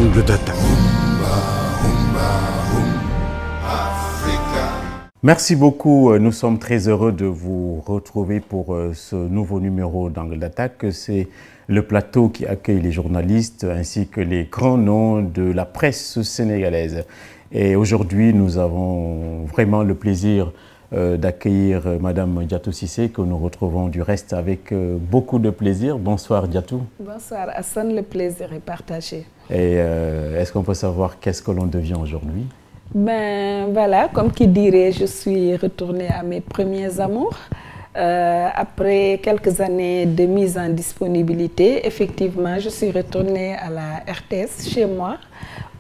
Angle d'attaque. Merci beaucoup. Nous sommes très heureux de vous retrouver pour ce nouveau numéro d'Angle d'attaque. C'est le plateau qui accueille les journalistes ainsi que les grands noms de la presse sénégalaise. Et aujourd'hui, nous avons vraiment le plaisir d'accueillir Madame Diatou Cissé, que nous retrouvons du reste avec beaucoup de plaisir. Bonsoir Diatou. Bonsoir Hassan, le plaisir est partagé. Et est-ce qu'on peut savoir qu'est-ce que l'on devient aujourd'hui? Ben voilà, comme qui dirait, je suis retournée à mes premiers amours. Après quelques années de mise en disponibilité, effectivement, je suis retournée à la RTS chez moi,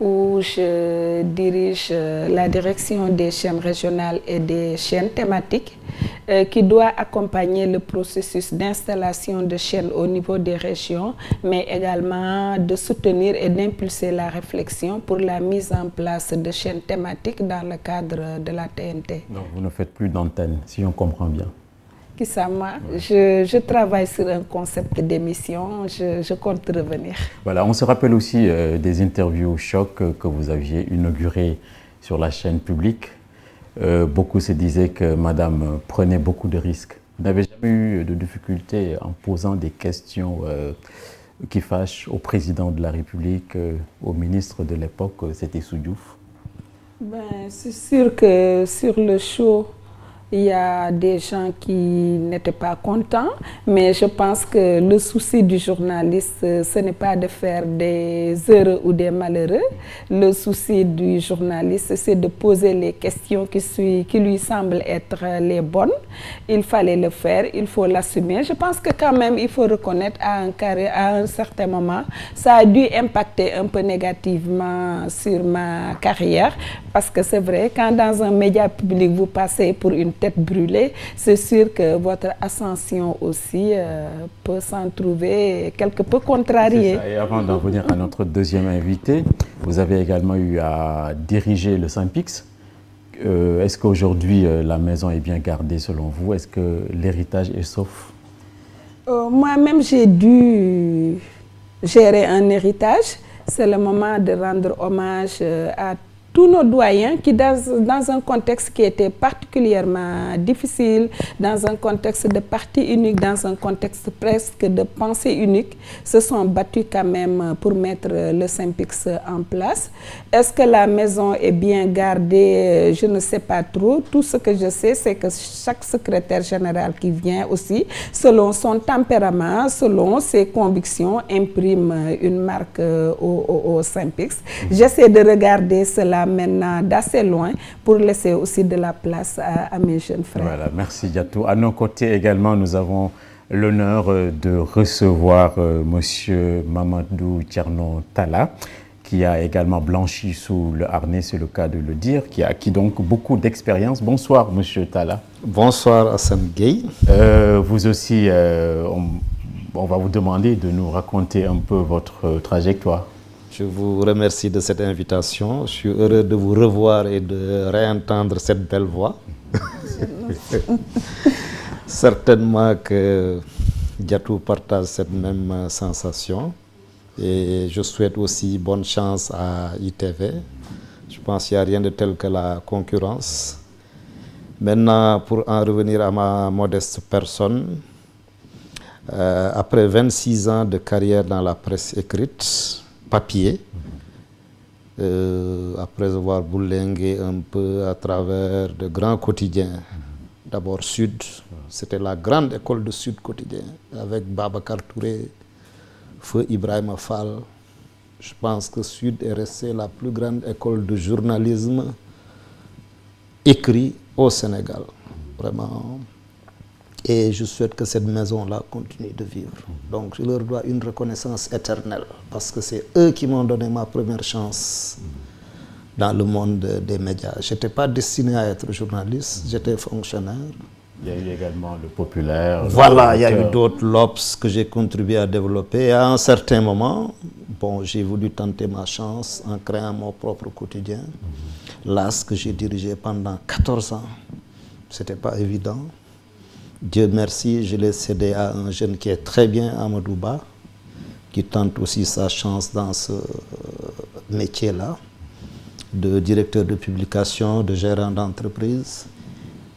où je dirige la direction des chaînes régionales et des chaînes thématiques, qui doit accompagner le processus d'installation de chaînes au niveau des régions, mais également de soutenir et d'impulser la réflexion pour la mise en place de chaînes thématiques dans le cadre de la TNT. Donc vous ne faites plus d'antenne, si on comprend bien. Qui ça, moi, je travaille sur un concept d'émission, je compte revenir. Voilà, on se rappelle aussi des interviews choc que vous aviez inaugurées sur la chaîne publique. Beaucoup se disaient que Madame prenait beaucoup de risques. Vous n'avez jamais eu de difficultés en posant des questions qui fâchent au président de la République, au ministre de l'époque, c'était Diouf? Ben, c'est sûr que sur le show, il y a des gens qui n'étaient pas contents, mais je pense que le souci du journaliste, ce n'est pas de faire des heureux ou des malheureux. Le souci du journaliste, c'est de poser les questions qui lui semblent être les bonnes. Il fallait le faire, il faut l'assumer. Je pense que quand même, il faut reconnaître à un certain moment, ça a dû impacter un peu négativement sur ma carrière, parce que c'est vrai, quand dans un média public, vous passez pour une tête brûlée, c'est sûr que votre ascension aussi peut s'en trouver quelque peu contrariée. Et avant d'en venir à notre deuxième invité, vous avez également eu à diriger le Synpics. Est-ce qu'aujourd'hui la maison est bien gardée selon vous? Est-ce que l'héritage est sauf? Moi-même, j'ai dû gérer un héritage. C'est le moment de rendre hommage à tous nos doyens qui, dans un contexte qui était particulièrement difficile, dans un contexte de parti unique, dans un contexte presque de pensée unique, se sont battus quand même pour mettre le Synpics en place. Est-ce que la maison est bien gardée? Je ne sais pas trop. Tout ce que je sais, c'est que chaque secrétaire général qui vient aussi, selon son tempérament, selon ses convictions, imprime une marque au Synpics. J'essaie de regarder cela maintenant d'assez loin pour laisser aussi de la place à mes jeunes frères. Voilà, merci Diatou. À nos côtés également, nous avons l'honneur de recevoir Monsieur Mamadou Thierno Talla, qui a également blanchi sous le harnais, c'est le cas de le dire, qui a acquis donc beaucoup d'expérience. Bonsoir Monsieur Talla. Bonsoir Hassan Gueye. Vous aussi, on va vous demander de nous raconter un peu votre trajectoire. Je vous remercie de cette invitation. Je suis heureux de vous revoir et de réentendre cette belle voix. Certainement que Diatou partage cette même sensation. Et je souhaite aussi bonne chance à ITV. Je pense qu'il n'y a rien de tel que la concurrence. Maintenant, pour en revenir à ma modeste personne, après 26 ans de carrière dans la presse écrite, papier, après avoir bourlingué un peu à travers de grands quotidiens. D'abord Sud, c'était la grande école de Sud quotidien, avec Babacar Touré, Feu Ibrahima Fall. Je pense que Sud est resté la plus grande école de journalisme écrit au Sénégal, vraiment. Et je souhaite que cette maison-là continue de vivre. Donc je leur dois une reconnaissance éternelle, parce que c'est eux qui m'ont donné ma première chance dans le monde des médias. Je n'étais pas destiné à être journaliste, j'étais fonctionnaire. Il y a eu également le Populaire. Voilà, il y a eu d'autres LOPS que j'ai contribué à développer. Et à un certain moment, bon, j'ai voulu tenter ma chance en créant mon propre quotidien. L'AS que j'ai dirigé pendant 14 ans. Ce n'était pas évident. Dieu merci, je l'ai cédé à un jeune qui est très bien, Amadou Ba, qui tente aussi sa chance dans ce métier-là, de directeur de publication, de gérant d'entreprise.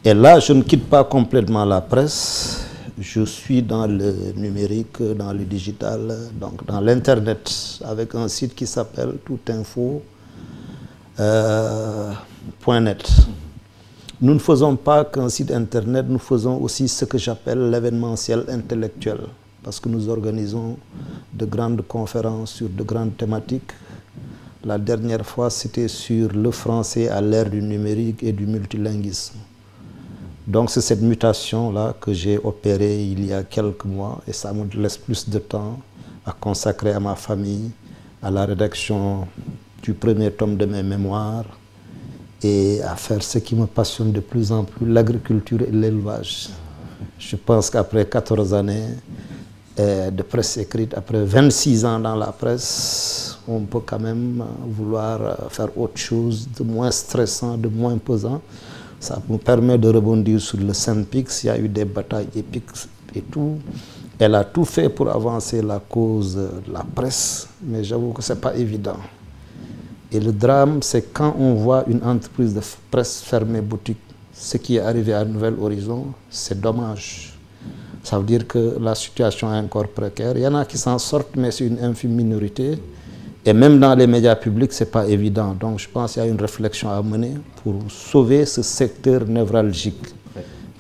Et là, je ne quitte pas complètement la presse. Je suis dans le numérique, dans le digital, donc dans l'Internet, avec un site qui s'appelle toutinfo.net. Nous ne faisons pas qu'un site Internet, nous faisons aussi ce que j'appelle l'événementiel intellectuel, parce que nous organisons de grandes conférences sur de grandes thématiques. La dernière fois, c'était sur le français à l'ère du numérique et du multilinguisme. Donc c'est cette mutation-là que j'ai opérée il y a quelques mois et ça me laisse plus de temps à consacrer à ma famille, à la rédaction du premier tome de mes mémoires et à faire ce qui me passionne de plus en plus, l'agriculture et l'élevage. Je pense qu'après 14 années de presse écrite, après 26 ans dans la presse, on peut quand même vouloir faire autre chose de moins stressant, de moins pesant. Ça me permet de rebondir sur le Saint-Pix. Il y a eu des batailles épiques et tout. Elle a tout fait pour avancer la cause de la presse, mais j'avoue que ce n'est pas évident. Et le drame, c'est quand on voit une entreprise de presse fermer boutique. Ce qui est arrivé à Nouvel Horizon, c'est dommage. Ça veut dire que la situation est encore précaire. Il y en a qui s'en sortent, mais c'est une infime minorité. Et même dans les médias publics, ce n'est pas évident. Donc je pense qu'il y a une réflexion à mener pour sauver ce secteur névralgique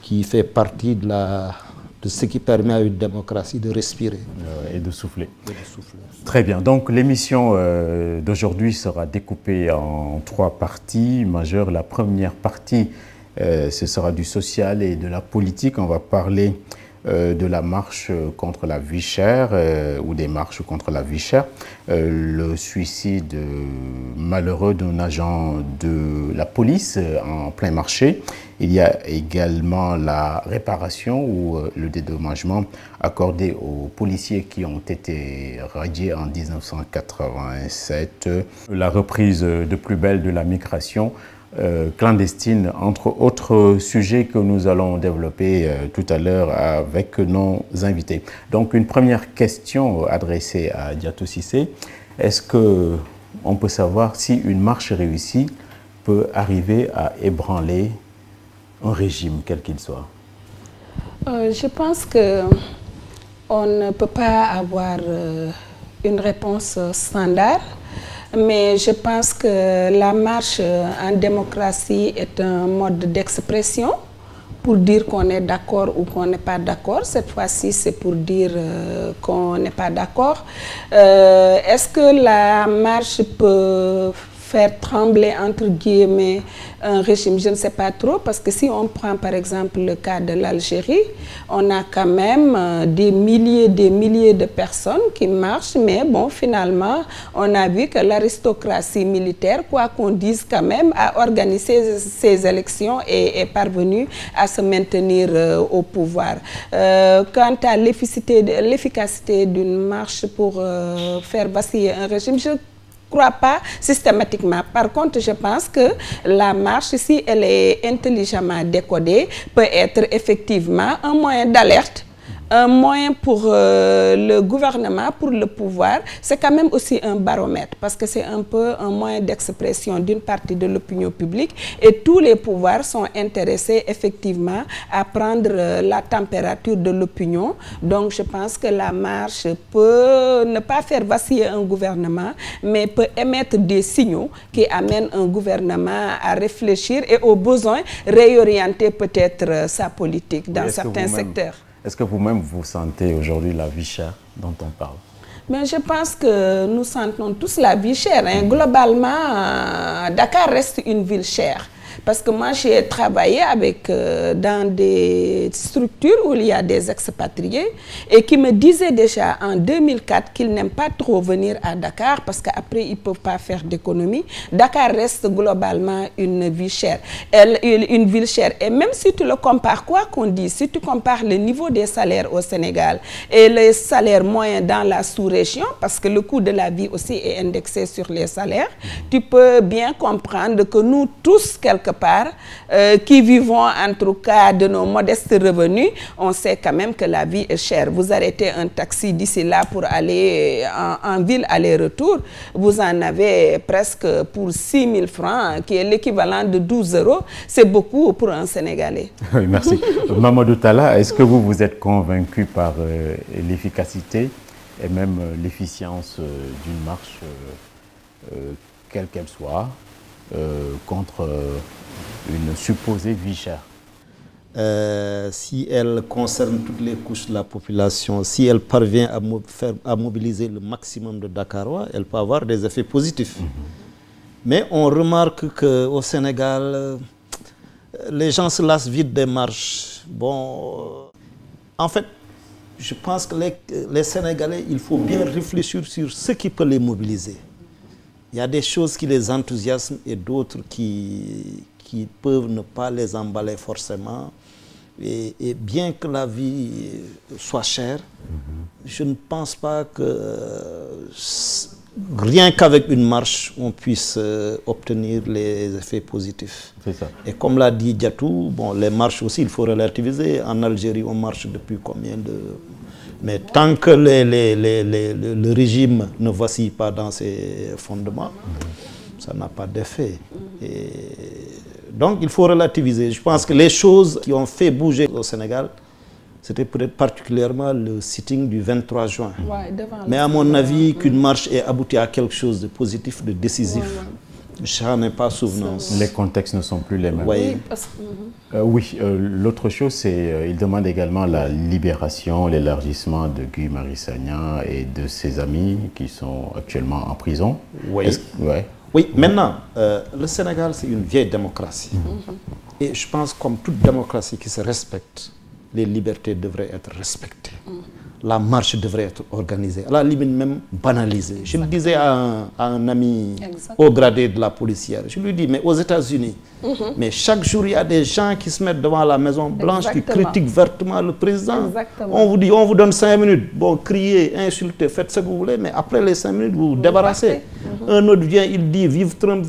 qui fait partie de ce qui permet à une démocratie de respirer. Et de souffler. Très bien. Donc l'émission d'aujourd'hui sera découpée en 3 parties majeures. La première partie, ce sera du social et de la politique. On va parler de la marche contre la vie chère ou des marches contre la vie chère, le suicide malheureux d'un agent de la police en plein marché. Il y a également la réparation ou le dédommagement accordé aux policiers qui ont été radiés en 1987, la reprise de plus belle de la migration clandestine, entre autres sujets que nous allons développer tout à l'heure avec nos invités. Donc une première question adressée à Diatou Cissé. Est-ce qu'on peut savoir si une marche réussie peut arriver à ébranler un régime, quel qu'il soit? Je pense qu'on ne peut pas avoir une réponse standard. Mais je pense que la marche en démocratie est un mode d'expression pour dire qu'on est d'accord ou qu'on n'est pas d'accord. Cette fois-ci, c'est pour dire qu'on n'est pas d'accord. Est-ce que la marche peut faire trembler, entre guillemets, un régime? Je ne sais pas trop, parce que si on prend par exemple le cas de l'Algérie, on a quand même des milliers de personnes qui marchent, mais bon, finalement, on a vu que l'aristocratie militaire, quoi qu'on dise quand même, a organisé ces élections et est parvenue à se maintenir au pouvoir. Quant à l'efficacité d'une marche pour faire vaciller un régime, je ne crois pas systématiquement. Par contre, je pense que la marche, si elle est intelligemment décodée, peut être effectivement un moyen d'alerte, un moyen pour le gouvernement, pour le pouvoir. C'est quand même aussi un baromètre, parce que c'est un peu un moyen d'expression d'une partie de l'opinion publique, et tous les pouvoirs sont intéressés effectivement à prendre la température de l'opinion. Donc je pense que la marche peut ne pas faire vaciller un gouvernement, mais peut émettre des signaux qui amènent un gouvernement à réfléchir et au besoin réorienter peut-être sa politique dans certains secteurs. Est-ce que vous-même vous sentez aujourd'hui la vie chère dont on parle? Mais je pense que nous sentons tous la vie chère. Hein. Globalement, Dakar reste une ville chère. Parce que moi, j'ai travaillé dans des structures où il y a des expatriés et qui me disaient déjà en 2004 qu'ils n'aiment pas trop venir à Dakar parce qu'après, ils ne peuvent pas faire d'économie. Dakar reste globalement une vie chère. Une ville chère. Et même si tu le compares, quoi qu'on dise, si tu compares le niveau des salaires au Sénégal et les salaires moyens dans la sous-région, parce que le coût de la vie aussi est indexé sur les salaires, tu peux bien comprendre que nous tous, quelque quelque part, qui vivons en tout cas de nos modestes revenus, on sait quand même que la vie est chère. Vous arrêtez un taxi d'ici là pour aller en ville aller-retour, vous en avez presque pour 6 000 francs, qui est l'équivalent de 12 €. C'est beaucoup pour un Sénégalais. Oui, merci. Mamadou Talla, est-ce que vous êtes convaincu par l'efficacité et même l'efficience d'une marche, quelle qu'elle soit, contre une supposée vie chère? Si elle concerne toutes les couches de la population, si elle parvient à mobiliser le maximum de Dakarois, elle peut avoir des effets positifs. Mais on remarque qu'au Sénégal, les gens se lassent vite des marches. Bon, en fait, je pense que les Sénégalais, il faut bien réfléchir sur ce qui peut les mobiliser. Il y a des choses qui les enthousiasment et d'autres qui peuvent ne pas les emballer forcément. Et bien que la vie soit chère, je ne pense pas que rien qu'avec une marche, on puisse obtenir les effets positifs. C'est ça. Et comme l'a dit Diatou, bon, les marches aussi, il faut relativiser. En Algérie, on marche depuis combien de... Mais tant que le régime ne vacille pas dans ses fondements, ça n'a pas d'effet. Donc il faut relativiser. Je pense que les choses qui ont fait bouger au Sénégal, c'était peut-être particulièrement le sitting du 23 juin. Ouais, mais à mon avis, qu'une marche ait abouti à quelque chose de positif, de décisif, j'en ai pas souvenance. Les contextes ne sont plus les mêmes. Oui, oui, l'autre chose, c'est il demande également la libération, l'élargissement de Guy Marius Sagna et de ses amis qui sont actuellement en prison. Oui, oui. Maintenant, le Sénégal, c'est une vieille démocratie. Et je pense, comme toute démocratie qui se respecte, les libertés devraient être respectées. La marche devrait être organisée, à la limite même banalisée. Je le disais à un ami haut gradé de la policière. Je lui dis, mais aux États-Unis, mais chaque jour, il y a des gens qui se mettent devant la Maison Blanche, qui critiquent vertement le président. On vous dit, on vous donne 5 minutes. Bon, criez, insultez, faites ce que vous voulez, mais après les 5 minutes, vous vous débarrassez. Un autre vient, il dit, vive Trump,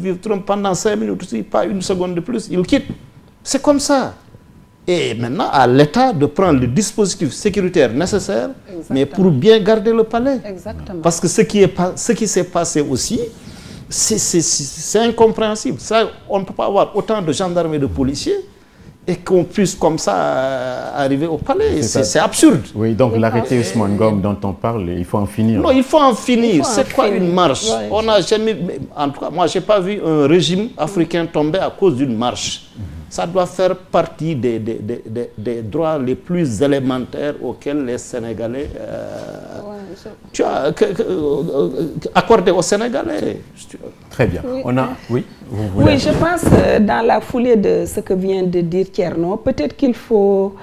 pendant 5 minutes aussi, pas une seconde de plus, il quitte. C'est comme ça. Et maintenant, à l'État de prendre le dispositif sécuritaire nécessaire, mais pour bien garder le palais. Parce que ce qui s'est passé aussi, c'est incompréhensible. Ça, on ne peut pas avoir autant de gendarmes et de policiers et qu'on puisse comme ça arriver au palais. C'est absurde. Oui, donc l'arrêté Ousmane Ngom dont on parle, il faut en finir. Non, il faut en finir. C'est quoi une marche? On n'a jamais... En tout cas, moi, je n'ai pas vu un régime africain tomber à cause d'une marche. Ça doit faire partie des droits les plus élémentaires auxquels les Sénégalais accordés aux Sénégalais. Très bien. Oui, on a, oui, oui, je pense dans la foulée de ce que vient de dire Thierno, peut-être qu'il faut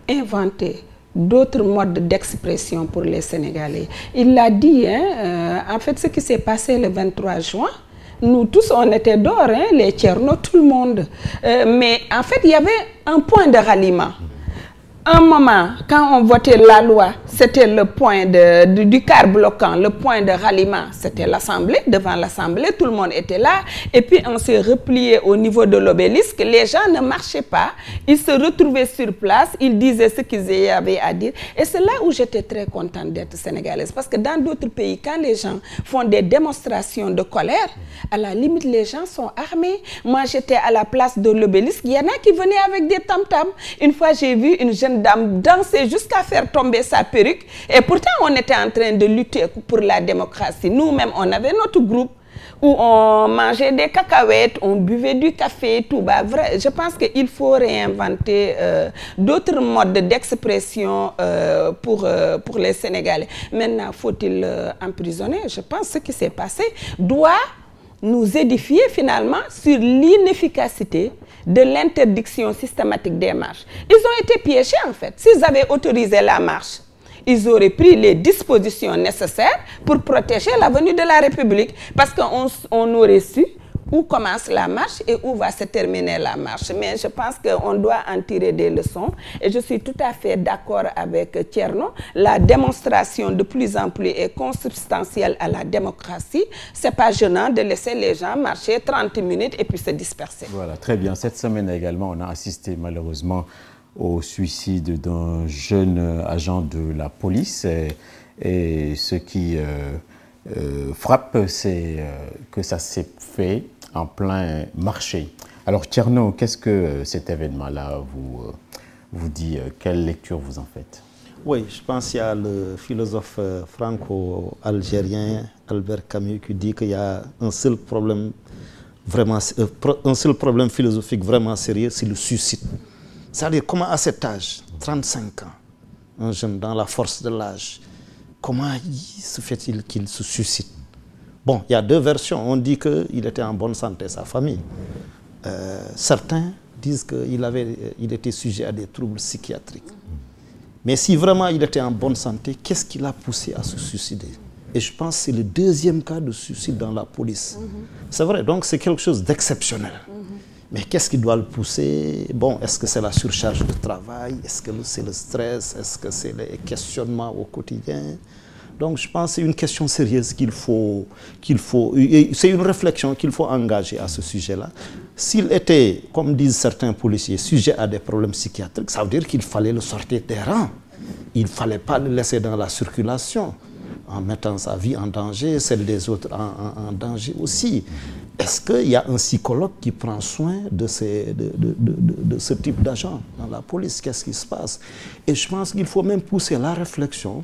inventer d'autres modes d'expression pour les Sénégalais. Il l'a dit, hein, en fait, ce qui s'est passé le 23 juin, nous tous, on était dehors, hein, les Thierno, tout le monde. Mais en fait, il y avait un point de ralliement. Un moment, quand on votait la loi, c'était le point du quart bloquant, le point de ralliement, c'était l'Assemblée, devant l'Assemblée, tout le monde était là. Et puis on s'est replié au niveau de l'obélisque, les gens ne marchaient pas, ils se retrouvaient sur place, ils disaient ce qu'ils avaient à dire. Et c'est là où j'étais très contente d'être sénégalaise, parce que dans d'autres pays, quand les gens font des démonstrations de colère, à la limite, les gens sont armés. Moi, j'étais à la place de l'obélisque, il y en a qui venaient avec des tam-tams. Une fois, j'ai vu une jeune dame danser jusqu'à faire tomber sa perruque. Et pourtant, on était en train de lutter pour la démocratie. Nous-mêmes, on avait notre groupe où on mangeait des cacahuètes, on buvait du café, tout bas. Je pense qu'il faut réinventer d'autres modes d'expression pour les Sénégalais. Maintenant, faut-il emprisonner? Je pense que ce qui s'est passé doit nous édifier finalement sur l'inefficacité de l'interdiction systématique des marches. Ils ont été piégés en fait. S'ils avaient autorisé la marche, ils auraient pris les dispositions nécessaires pour protéger la venue de la République. Parce qu'on aurait su où commence la marche et où va se terminer la marche. Mais je pense qu'on doit en tirer des leçons. Et je suis tout à fait d'accord avec Thierno. La démonstration de plus en plus est consubstantielle à la démocratie. Ce n'est pas gênant de laisser les gens marcher 30 minutes et puis se disperser. Voilà, très bien. Cette semaine également, on a assisté malheureusement au suicide d'un jeune agent de la police. Et ce qui frappe, c'est que ça s'est fait en plein marché. Alors Thierno, qu'est-ce que cet événement-là vous dit? Quelle lecture vous en faites? Oui, je pense qu'il y a le philosophe franco-algérien Albert Camus qui dit qu'il y a un seul problème philosophique vraiment sérieux, c'est le suicide. C'est-à-dire comment à cet âge, 35 ans, un jeune dans la force de l'âge, comment se fait-il qu'il se suicide? Bon, il y a deux versions. On dit qu'il était en bonne santé, sa famille. Certains disent qu'il était sujet à des troubles psychiatriques. Mais si vraiment il était en bonne santé, qu'est-ce qui l'a poussé à se suicider? Et je pense que c'est le deuxième cas de suicide dans la police. C'est vrai, donc c'est quelque chose d'exceptionnel. Mais qu'est-ce qui doit le pousser? Bon, est-ce que c'est la surcharge de travail? Est-ce que c'est le stress? Est-ce que c'est les questionnements au quotidien? Donc je pense que c'est une question sérieuse c'est une réflexion qu'il faut engager à ce sujet-là. S'il était, comme disent certains policiers, sujet à des problèmes psychiatriques, ça veut dire qu'il fallait le sortir des rangs. Il ne fallait pas le laisser dans la circulation, en mettant sa vie en danger, celle des autres en danger aussi. Est-ce qu'il y a un psychologue qui prend soin de ce type d'agent dans la police? Qu'est-ce qui se passe? Et je pense qu'il faut même pousser la réflexion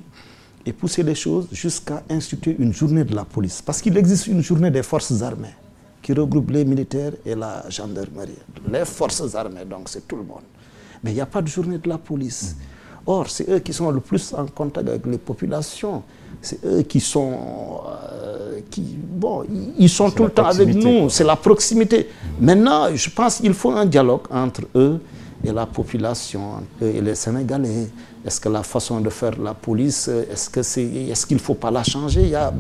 et pousser les choses jusqu'à instituer une journée de la police. Parce qu'il existe une journée des forces armées qui regroupe les militaires et la gendarmerie. Les forces armées, donc c'est tout le monde. Mais il n'y a pas de journée de la police. Or, c'est eux qui sont le plus en contact avec les populations. C'est eux qui sont... ils sont tout le temps avec nous. C'est la proximité. Maintenant, je pense qu'il faut un dialogue entre eux et la population, eux et les Sénégalais. Est-ce que la façon de faire la police, est-ce qu'il ne faut pas la changer? Il y a,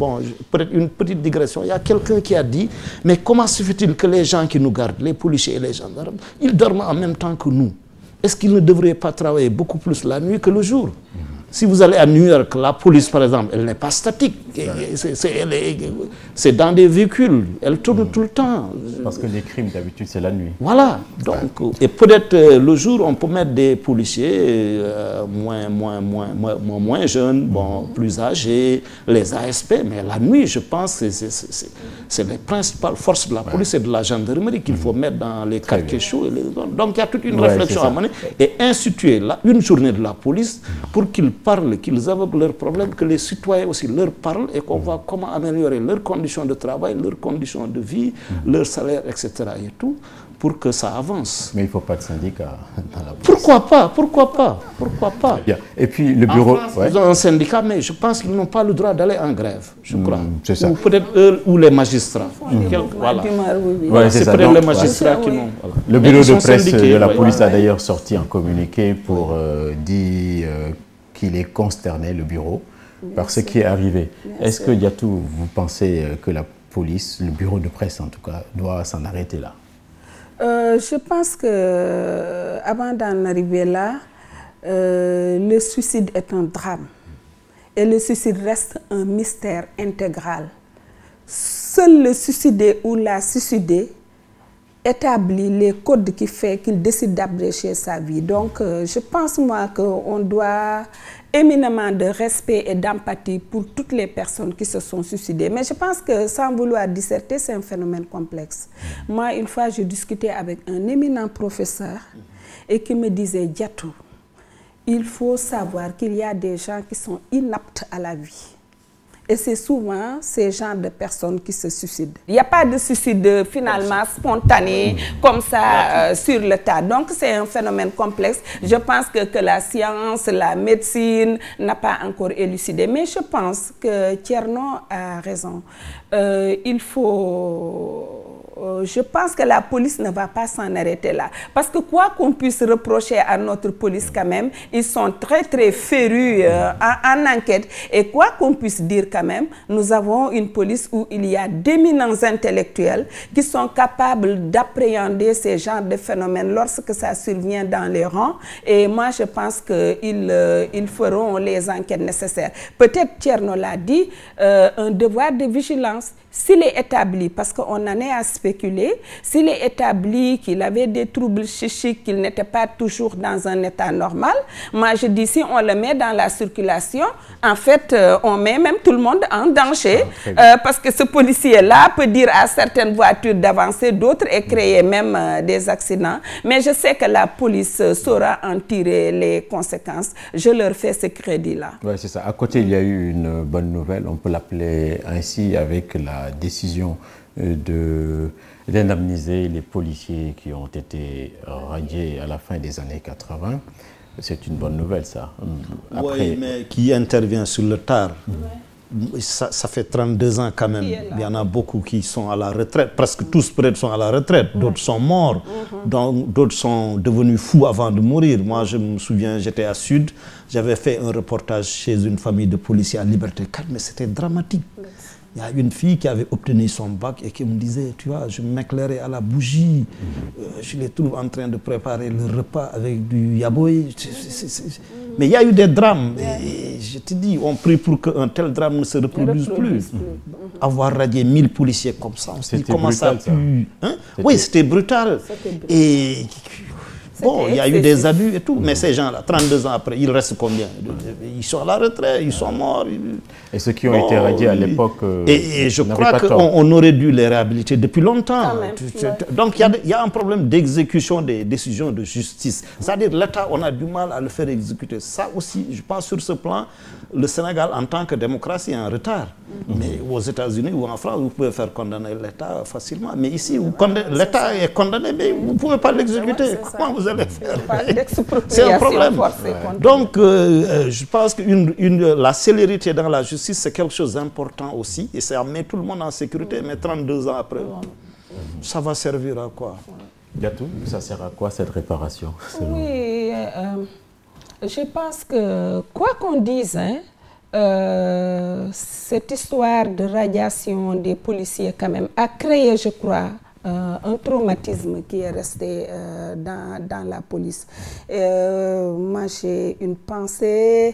peut-être une petite digression. Il y a quelqu'un qui a dit, mais comment se fait-il que les gens qui nous gardent, les policiers et les gendarmes, ils dorment en même temps que nous? Est-ce qu'ils ne devraient pas travailler beaucoup plus la nuit que le jour? Si vous allez à New York, la police, par exemple, elle n'est pas statique. C'est dans des véhicules. Elle tourne tout le temps. Parce que les crimes, d'habitude, c'est la nuit. Voilà. Donc, et peut-être le jour, on peut mettre des policiers moins jeunes, plus âgés, les ASP. Mais la nuit, je pense que c'est les principales forces de la police et de la gendarmerie qu'il faut mettre dans les quartiers chauds. Donc, il y a toute une réflexion à mener et instituer une journée de la police pour qu'ils parlent, qu'ils évoquent leurs problèmes, que les citoyens aussi leur parlent et qu'on voit comment améliorer leurs conditions de travail, leurs conditions de vie, leur salaire, etc. et tout, pour que ça avance. Mais il ne faut pas de syndicat dans la police. Pourquoi pas? Pourquoi pas? Pourquoi pas? Bien. Et puis le bureau... En France, ils ont un syndicat, mais je pense qu'ils n'ont pas le droit d'aller en grève, je crois. C'est ça. Ou peut-être eux ou les magistrats. Voilà. C'est peut-être les magistrats qui n'ont... Voilà. Le bureau de presse de la police a d'ailleurs sorti un communiqué pour dire qu'il est consterné, le bureau, par ce qui est arrivé. Est-ce que, Diatou, vous pensez que la police, le bureau de presse en tout cas, doit s'en arrêter là? Je pense que avant d'en arriver là, le suicide est un drame. Et le suicide reste un mystère intégral. Seul le suicidé ou la suicidée établit les codes qui font qu'il décide d'abréger sa vie. Donc, je pense, moi, qu'on doit éminemment de respect et d'empathie pour toutes les personnes qui se sont suicidées. Mais je pense que, sans vouloir disserter, c'est un phénomène complexe. Moi, une fois, j'ai discuté avec un éminent professeur et qui me disait, Diatou, il faut savoir qu'il y a des gens qui sont inaptes à la vie. Et c'est souvent ces genres de personnes qui se suicident. Il n'y a pas de suicide finalement spontané comme ça sur le tas. Donc c'est un phénomène complexe. Je pense que la science, la médecine n'a pas encore élucidé. Mais je pense que Thierno a raison. Il faut je pense que la police ne va pas s'en arrêter là. Parce que quoi qu'on puisse reprocher à notre police quand même, ils sont très très férus en enquête. Et quoi qu'on puisse dire quand même, nous avons une police où il y a d'éminents intellectuels qui sont capables d'appréhender ces genres de phénomènes lorsque ça survient dans les rangs. Et moi, je pense qu'ils feront les enquêtes nécessaires. Peut-être Thierno l'a dit, un devoir de vigilance. S'il est établi, parce qu'on en est à spéculer, s'il est établi qu'il avait des troubles psychiques, qu'il n'était pas toujours dans un état normal, moi je dis si on le met dans la circulation, en fait, on met même tout le monde en danger, parce que ce policier-là peut dire à certaines voitures d'avancer, d'autres et créer même des accidents. Mais je sais que la police saura en tirer les conséquences. Je leur fais ce crédit-là. Oui, c'est ça. À côté, il y a eu une bonne nouvelle, on peut l'appeler ainsi, avec la décision d'indemniser les policiers qui ont été radiés à la fin des années 80. C'est une bonne nouvelle, ça. Après... Oui, mais qui intervient sur le tard. Ça fait 32 ans quand même. Il y en a beaucoup qui sont à la retraite. Presque tous peut-être sont à la retraite. D'autres sont morts. D'autres sont devenus fous avant de mourir. Moi, je me souviens, j'étais à Sud. J'avais fait un reportage chez une famille de policiers à Liberté 4, mais c'était dramatique. Il y a une fille qui avait obtenu son bac et qui me disait, tu vois, je m'éclairais à la bougie, je les trouve en train de préparer le repas avec du yaboy. Mais il y a eu des drames. Et je te dis, on prie pour qu'un tel drame ne se reproduise plus. Avoir radié 1000 policiers comme ça, on se dit comment ça a pu... Hein? Oui, c'était brutal. Et... Bon, il y a eu des abus et tout, mais ces gens-là, 32 ans après, ils restent combien? Ils sont à la retraite, ils sont morts. Et ceux qui ont été radiés à l'époque... Et je crois qu'on aurait dû les réhabiliter depuis longtemps. Donc il y a un problème d'exécution des décisions de justice. C'est-à-dire l'État, on a du mal à le faire exécuter. Ça aussi, je pense sur ce plan, le Sénégal en tant que démocratie est en retard. Mais aux États-Unis ou en France, vous pouvez faire condamner l'État facilement. Mais ici, l'État est condamné, mais vous ne pouvez pas l'exécuter. Comment vous allez faire? C'est un problème. Donc, je pense que la célérité dans la justice, c'est quelque chose d'important aussi. Et ça met tout le monde en sécurité. Mais 32 ans après, ça va servir à quoi? Gatou, ça sert à quoi cette réparation? Oui, je pense que, quoi qu'on dise, hein, cette histoire de radiation des policiers quand même a créé, je crois, un traumatisme qui est resté dans la police. Moi, j'ai une pensée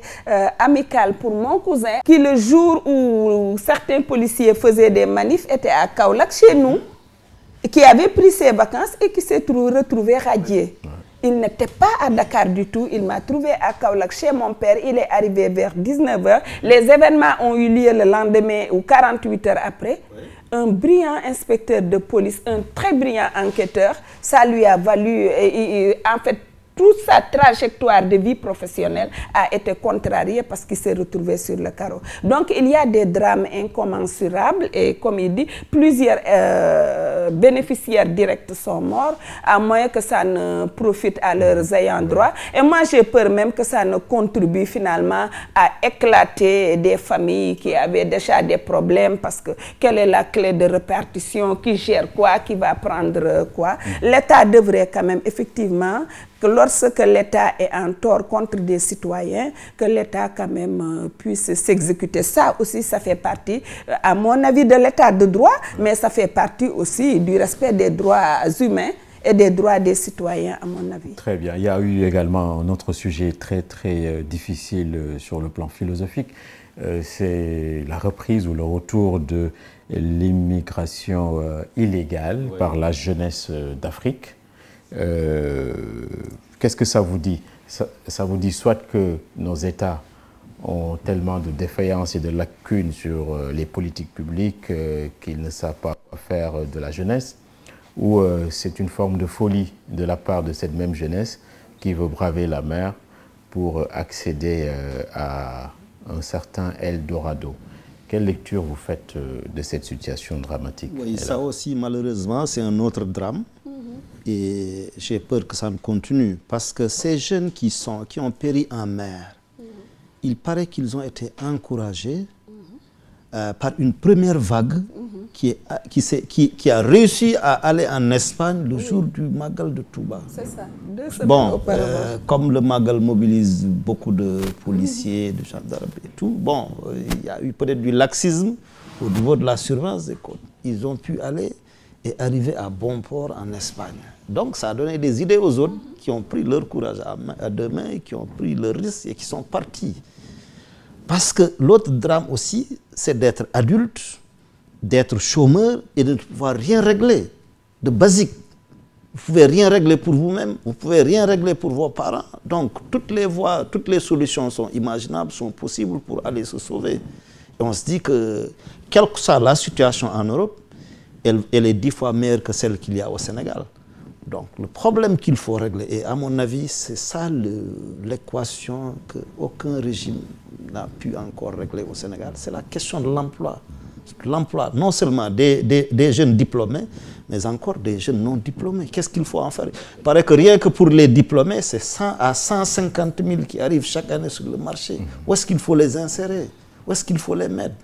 amicale pour mon cousin qui, le jour où certains policiers faisaient des manifs, était à Kaolack chez nous, qui avait pris ses vacances et qui s'est retrouvé radié. Il n'était pas à Dakar du tout, il m'a trouvé à Kaolack chez mon père, il est arrivé vers 19 h. Les événements ont eu lieu le lendemain ou 48 heures après. Un brillant inspecteur de police, un très brillant enquêteur, ça lui a valu, en fait, toute sa trajectoire de vie professionnelle a été contrariée parce qu'il s'est retrouvé sur le carreau. Donc, il y a des drames incommensurables et, comme il dit, plusieurs bénéficiaires directs sont morts, à moins que ça ne profite à leurs ayants droit. Et moi, j'ai peur même que ça ne contribue finalement à éclater des familles qui avaient déjà des problèmes parce que quelle est la clé de répartition, qui gère quoi, qui va prendre quoi. L'État devrait quand même effectivement que lorsque l'État est en tort contre des citoyens, que l'État quand même puisse s'exécuter. Ça aussi, ça fait partie, à mon avis, de l'État de droit, mais ça fait partie aussi du respect des droits humains et des droits des citoyens, à mon avis. Très bien. Il y a eu également un autre sujet très difficile sur le plan philosophique. C'est la reprise ou le retour de l'immigration illégale par la jeunesse d'Afrique. Qu'est-ce que ça vous dit? Ça vous dit soit que nos États ont tellement de défaillances et de lacunes sur les politiques publiques qu'ils ne savent pas faire de la jeunesse, ou c'est une forme de folie de la part de cette même jeunesse qui veut braver la mer pour accéder à un certain Eldorado. Quelle lecture vous faites de cette situation dramatique? Oui, ça aussi, malheureusement, c'est un autre drame. Et j'ai peur que ça ne continue. Parce que ces jeunes qui ont péri en mer, il paraît qu'ils ont été encouragés par une première vague qui a réussi à aller en Espagne le jour du Magal de Touba. C'est ça. 2 semaines Bon, auparavant. comme le Magal mobilise beaucoup de policiers, de gendarmes et tout, bon, il y a eu peut-être du laxisme au niveau de la surveillance des côtes. Ils ont pu aller et arriver à bon port en Espagne. Donc ça a donné des idées aux autres qui ont pris leur courage à deux mains, qui ont pris le risque et qui sont partis. Parce que l'autre drame aussi, c'est d'être adulte, d'être chômeur et de ne pouvoir rien régler, de basique. Vous ne pouvez rien régler pour vous-même, vous ne pouvez rien régler pour vos parents. Donc toutes les voies, toutes les solutions sont imaginables, sont possibles pour aller se sauver. Et on se dit que, quelle que soit la situation en Europe, elle est 10 fois meilleure que celle qu'il y a au Sénégal. Donc le problème qu'il faut régler, et à mon avis, c'est ça l'équation qu'aucun régime n'a pu encore régler au Sénégal, c'est la question de l'emploi. L'emploi, non seulement des jeunes diplômés, mais encore des jeunes non diplômés. Qu'est-ce qu'il faut en faire? Il paraît que rien que pour les diplômés, c'est 100 à 150 000 qui arrivent chaque année sur le marché. Où est-ce qu'il faut les insérer? Où est-ce qu'il faut les mettre?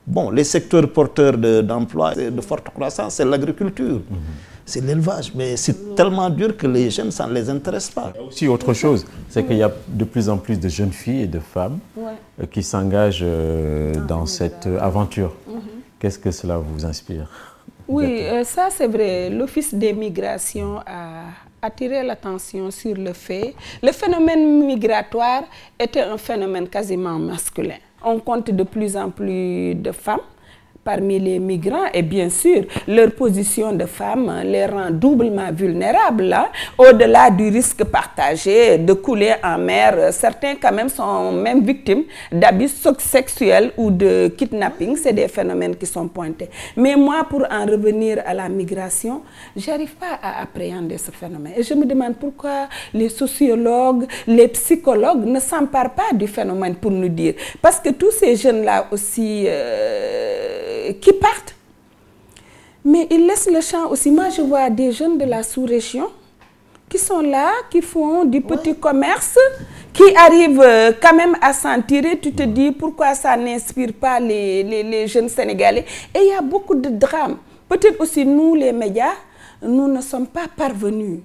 Bon, les secteurs porteurs d'emploi de forte croissance, c'est l'agriculture, c'est l'élevage. Mais c'est tellement dur que les jeunes, ça ne les intéresse pas. Il y a aussi autre chose, c'est qu'il y a de plus en plus de jeunes filles et de femmes qui s'engagent dans cette aventure. Qu'est-ce que cela vous inspire? Oui, ça c'est vrai. L'Office des migrations a attiré l'attention sur le fait. Le phénomène migratoire était un phénomène quasiment masculin. On compte de plus en plus de femmes parmi les migrants et bien sûr, leur position de femme les rend doublement vulnérables. Au-delà du risque partagé de couler en mer, certains quand même sont même victimes d'abus sexuels ou de kidnapping. C'est des phénomènes qui sont pointés. Mais moi, pour en revenir à la migration, je n'arrive pas à appréhender ce phénomène. Et je me demande pourquoi les sociologues, les psychologues ne s'emparent pas du phénomène pour nous dire. Parce que tous ces jeunes-là aussi qui partent, mais ils laissent le champ aussi. Moi, je vois des jeunes de la sous-région qui sont là, qui font du petit commerce, qui arrivent quand même à s'en tirer. Tu te dis pourquoi ça n'inspire pas les jeunes Sénégalais. Et il y a beaucoup de drames. Peut-être aussi nous, les médias, nous ne sommes pas parvenus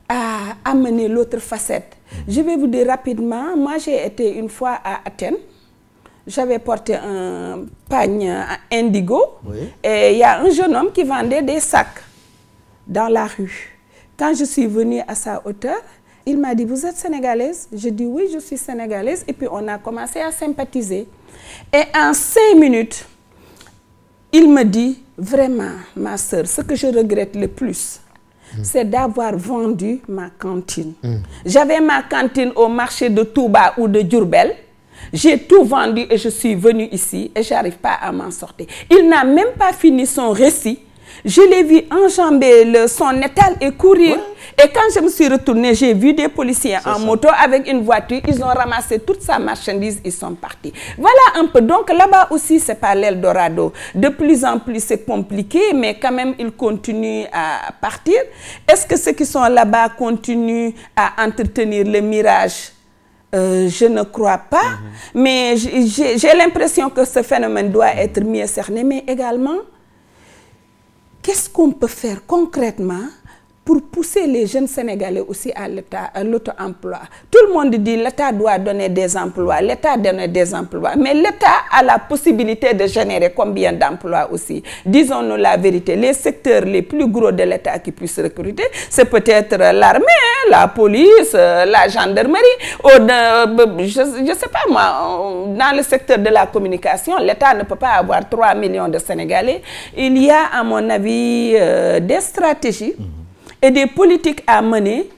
à amener l'autre facette. Je vais vous dire rapidement, moi j'ai été une fois à Athènes. J'avais porté un pagne indigo et il y a un jeune homme qui vendait des sacs dans la rue. Quand je suis venue à sa hauteur, il m'a dit « Vous êtes sénégalaise ?» Je dis « Oui, je suis sénégalaise. » Et puis on a commencé à sympathiser. Et en 5 minutes, il me dit « Vraiment, ma sœur, ce que je regrette le plus, c'est d'avoir vendu ma cantine. J'avais ma cantine au marché de Touba ou de Diourbel. J'ai tout vendu et je suis venue ici et je n'arrive pas à m'en sortir. » Il n'a même pas fini son récit. Je l'ai vu enjamber son étal et courir. Et quand je me suis retournée, j'ai vu des policiers en moto avec une voiture. Ils ont ramassé toute sa marchandise, ils sont partis. Voilà un peu. Donc là-bas aussi, c'est pas l'Eldorado. De plus en plus, c'est compliqué, mais quand même, ils continuent à partir. Est-ce que ceux qui sont là-bas continuent à entretenir le mirage? Je ne crois pas, mais j'ai l'impression que ce phénomène doit être mieux cerné, mais également, qu'est-ce qu'on peut faire concrètement pour pousser les jeunes Sénégalais aussi à l'auto-emploi? Tout le monde dit que l'État doit donner des emplois, l'État donne des emplois, mais l'État a la possibilité de générer combien d'emplois aussi? Disons-nous la vérité, les secteurs les plus gros de l'État qui puissent recruter, c'est peut-être l'armée, la police, la gendarmerie, je ne sais pas moi, dans le secteur de la communication, l'État ne peut pas avoir 3 millions de Sénégalais. Il y a, à mon avis, des stratégies et des politiques à mener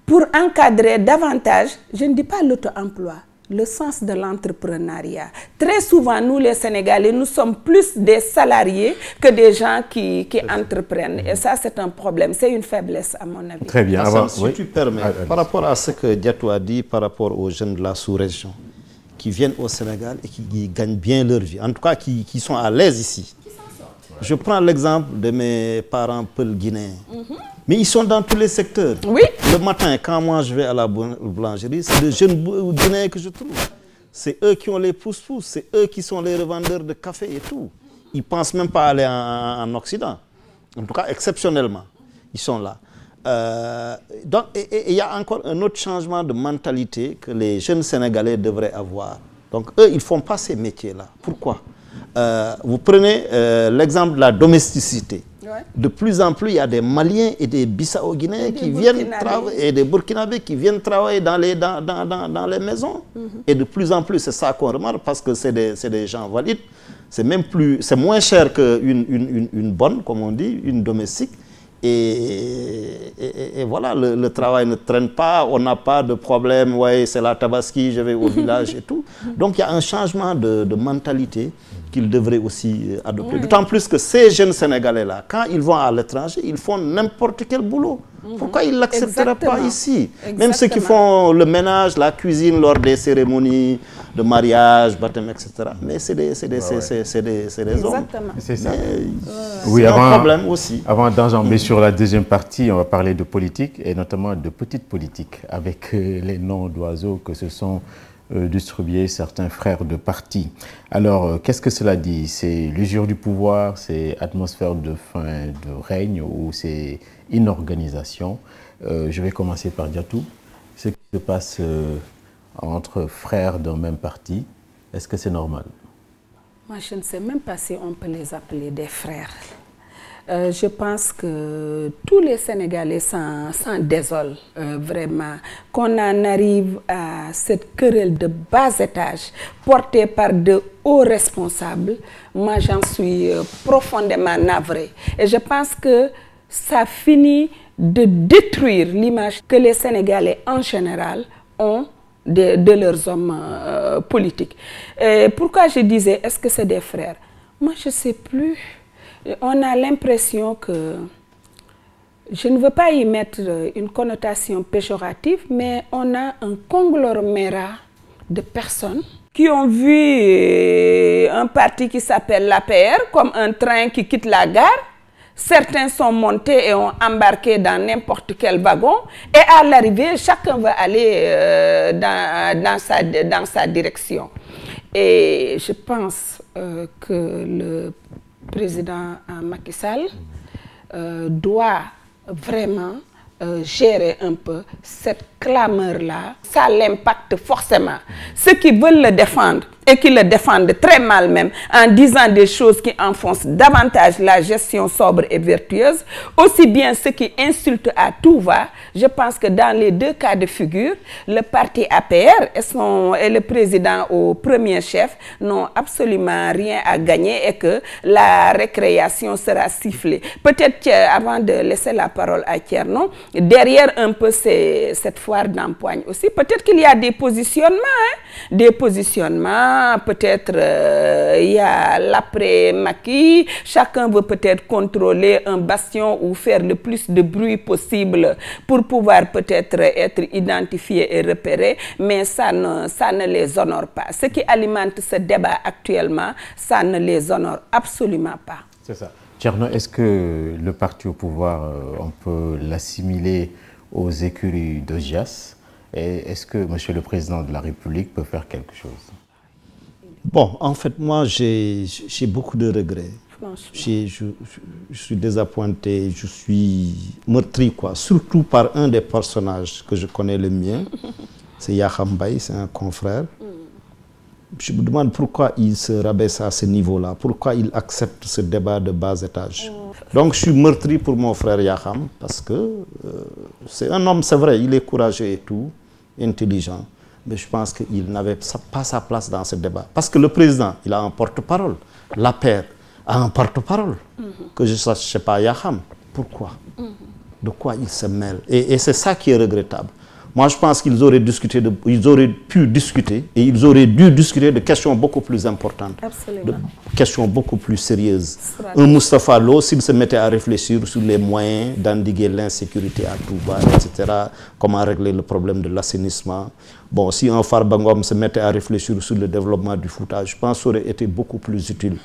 pour encadrer davantage, je ne dis pas l'auto-emploi, le sens de l'entrepreneuriat. Très souvent, nous les Sénégalais, nous sommes plus des salariés que des gens qui entreprennent. Et ça, c'est un problème, c'est une faiblesse à mon avis. Très bien. Si tu permets, par rapport à ce que Diatou a dit, par rapport aux jeunes de la sous-région, qui viennent au Sénégal et qui gagnent bien leur vie, en tout cas qui sont à l'aise ici. Je prends l'exemple de mes parents peuls guinéens. Mais ils sont dans tous les secteurs. Oui. Le matin, quand moi je vais à la boulangerie, c'est de jeunes Guinéens que je trouve. c'est eux qui ont les pousse-pousse, c'est eux qui sont les revendeurs de café et tout. Ils ne pensent même pas aller en Occident. En tout cas, exceptionnellement, ils sont là. Donc, il y a encore un autre changement de mentalité que les jeunes Sénégalais devraient avoir. Donc, eux, ils ne font pas ces métiers-là. Pourquoi? Vous prenez l'exemple de la domesticité. Ouais. De plus en plus, il y a des Maliens et des Bissau-Guinéens qui viennent travailler, et des Burkinabés qui viennent travailler dans les maisons. Et de plus en plus, c'est ça qu'on remarque, parce que c'est des gens valides. C'est moins cher qu'une bonne, comme on dit, une domestique. Et voilà, le travail ne traîne pas, on n'a pas de problème, ouais, c'est la Tabaski, je vais au village et tout. Donc il y a un changement de mentalité qu'ils devraient aussi adopter. D'autant plus que ces jeunes Sénégalais-là, quand ils vont à l'étranger, ils font n'importe quel boulot. Pourquoi ils ne l'accepteraient pas ici? Même ceux qui font le ménage, la cuisine lors des cérémonies de mariage, baptême, etc. Mais c'est des hommes. C'est ça. Oui, c'est un problème aussi. Avant d'enjamber sur la deuxième partie, on va parler de politique et notamment de petite politique avec les noms d'oiseaux que se sont distribués certains frères de parti. Alors, qu'est-ce que cela dit? C'est l'usure du pouvoir, c'est atmosphère de fin de règne ou c'est inorganisation? Je vais commencer par Diatou. Ce qui se passe entre frères d'un même parti, est-ce que c'est normal? Moi, je ne sais même pas si on peut les appeler des frères. Je pense que tous les Sénégalais s'en désolent vraiment. Qu'on en arrive à cette querelle de bas étage portée par de hauts responsables, moi j'en suis profondément navrée. Et je pense que ça finit de détruire l'image que les Sénégalais en général ont de leurs hommes politiques. Et pourquoi je disais, est-ce que c'est des frères? Moi je ne sais plus. On a l'impression que, je ne veux pas y mettre une connotation péjorative, mais on a un conglomérat de personnes qui ont vu un parti qui s'appelle l'APR comme un train qui quitte la gare. Certains sont montés et ont embarqué dans n'importe quel wagon. Et à l'arrivée, chacun va aller dans sa direction. Et je pense que le président Macky Sall doit vraiment gérer un peu cette clameur-là. Ça l'impacte forcément. Ceux qui veulent le défendre et qui le défendent très mal même, en disant des choses qui enfoncent davantage la gestion sobre et vertueuse, aussi bien ceux qui insultent à tout va. Je pense que dans les deux cas de figure, le parti APR et le président au premier chef n'ont absolument rien à gagner et que la récréation sera sifflée. Peut-être qu'avant de laisser la parole à Thierno, derrière un peu cette foire d'empoigne aussi, peut-être qu'il y a des positionnements, peut-être il y a l'après-Macky, chacun veut peut-être contrôler un bastion ou faire le plus de bruit possible pour pouvoir peut-être être identifié et repéré, mais ça ne les honore pas. Ce qui alimente ce débat actuellement, ça ne les honore absolument pas. C'est ça. Thierno, est-ce que le parti au pouvoir, on peut l'assimiler aux écuries de GIAS? Et est-ce que M. le Président de la République peut faire quelque chose? Bon, en fait, moi, j'ai beaucoup de regrets. Je suis désappointé, je suis meurtri, quoi. Surtout par un des personnages que je connais le mieux. C'est Yakham Mbaye, c'est un confrère. Je me demande pourquoi il se rabaisse à ce niveau-là, pourquoi il accepte ce débat de bas étage. Donc je suis meurtri pour mon frère Yakham, parce que c'est un homme, c'est vrai, il est courageux et tout, intelligent, mais je pense qu'il n'avait pas sa place dans ce débat. Parce que le président, il a un porte-parole, l'APR a un porte-parole, que je ne sais pas, Yakham. Pourquoi? De quoi il se mêle? Et c'est ça qui est regrettable. Moi, je pense qu'ils auraient pu discuter et ils auraient dû discuter de questions beaucoup plus importantes, de questions beaucoup plus sérieuses. Un Moustapha Lo, s'il se mettait à réfléchir sur les moyens d'endiguer l'insécurité à tout va, etc., comment régler le problème de l'assainissement. Bon, si un Farba Ngom se mettait à réfléchir sur le développement du footage, je pense que ça aurait été beaucoup plus utile.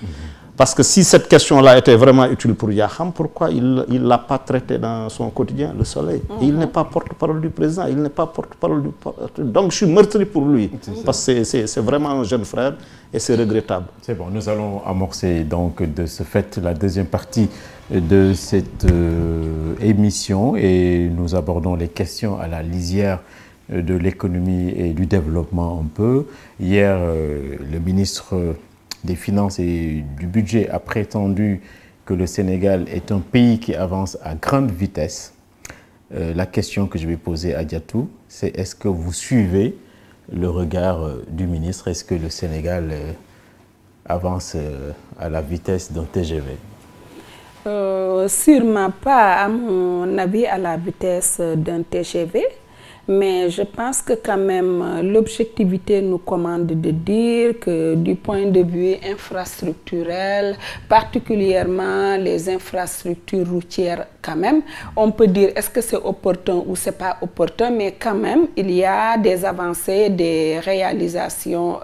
Parce que si cette question-là était vraiment utile pour Yakham, pourquoi il ne l'a pas traité dans son quotidien, Le Soleil? Et il n'est pas porte-parole du président, il n'est pas porte-parole du... Donc je suis meurtri pour lui, parce que c'est vraiment un jeune frère et c'est regrettable. C'est bon, nous allons amorcer donc de ce fait la deuxième partie de cette émission et nous abordons les questions à la lisière de l'économie et du développement un peu. Hier, le ministre des Finances et du Budget a prétendu que le Sénégal est un pays qui avance à grande vitesse. La question que je vais poser à Diatou, c'est est-ce que vous suivez le regard du ministre? Est-ce que le Sénégal avance à la vitesse d'un TGV? Sûrement pas, à mon avis, à la vitesse d'un TGV. Mais je pense que quand même l'objectivité nous commande de dire que du point de vue infrastructurel, particulièrement les infrastructures routières quand même, on peut dire est-ce que c'est opportun ou c'est pas opportun, mais quand même il y a des avancées, des réalisations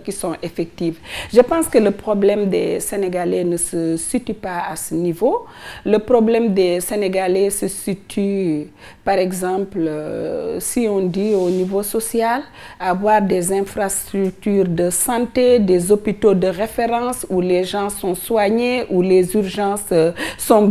qui sont effectives. Je pense que le problème des Sénégalais ne se situe pas à ce niveau. Le problème des Sénégalais se situe par exemple si on dit au niveau social, avoir des infrastructures de santé, des hôpitaux de référence où les gens sont soignés, où les urgences sont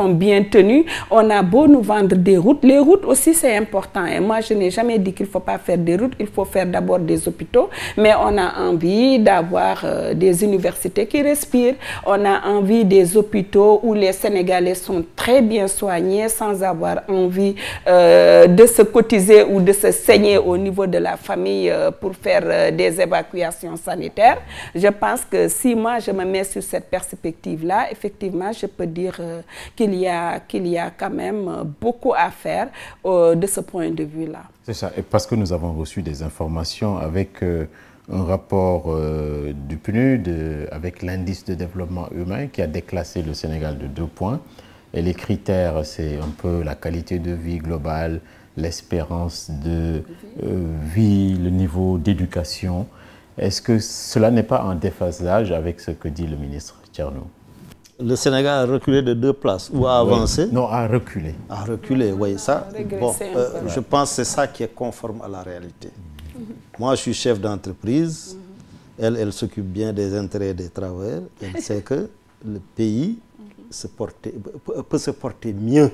bien tenues. On a beau nous vendre des routes. Les routes aussi, c'est important. Et moi, je n'ai jamais dit qu'il ne faut pas faire des routes. Il faut faire d'abord des hôpitaux. Mais on a envie d'avoir des universités qui respirent. On a envie des hôpitaux où les Sénégalais sont très bien soignés sans avoir envie de se cotiser ou de se saigner au niveau de la famille pour faire des évacuations sanitaires. Je pense que si moi je me mets sur cette perspective-là, effectivement, je peux dire qu'il y a quand même beaucoup à faire de ce point de vue-là. C'est ça, et parce que nous avons reçu des informations avec un rapport du PNUD avec l'indice de développement humain qui a déclassé le Sénégal de 2 points. Et les critères, c'est un peu la qualité de vie globale, l'espérance de vie, le niveau d'éducation. Est-ce que cela n'est pas en déphasage avec ce que dit le ministre Thierno? Le Sénégal a reculé de 2 places ou a avancé? Non, a reculé. A reculé, oui, ça. Bon, je pense que c'est ça qui est conforme à la réalité. Moi, je suis chef d'entreprise. Elle s'occupe bien des intérêts des travailleurs. Elle sait que le pays peut se porter mieux.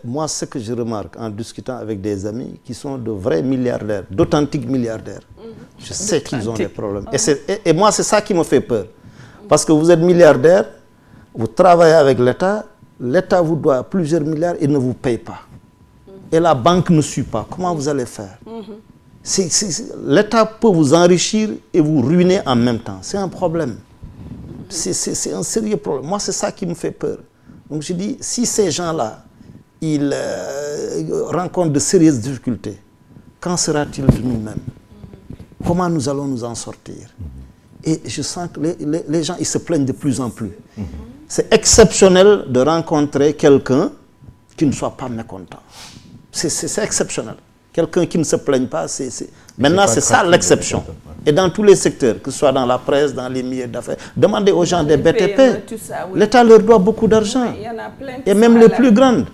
Moi, ce que je remarque en discutant avec des amis qui sont de vrais milliardaires, d'authentiques milliardaires, je sais qu'ils ont des problèmes. Et moi, c'est ça qui me fait peur. Parce que vous êtes milliardaire, vous travaillez avec l'État, l'État vous doit plusieurs milliards, il ne vous paye pas. Et la banque ne suit pas. Comment vous allez faire? L'État peut vous enrichir et vous ruiner en même temps. C'est un problème. C'est un sérieux problème. Moi, c'est ça qui me fait peur. Donc je dis, si ces gens-là, ils rencontrent de sérieuses difficultés, qu'en sera-t-il de nous-mêmes? Comment nous allons nous en sortir? Et je sens que les gens, ils se plaignent de plus en plus. C'est exceptionnel de rencontrer quelqu'un qui ne soit pas mécontent. C'est exceptionnel. Quelqu'un qui ne se plaigne pas, maintenant c'est ça l'exception. Et dans tous les secteurs, que ce soit dans la presse, dans les milieux d'affaires, demandez aux gens des BTP. L'État leur doit beaucoup d'argent. Et même les plus grandes.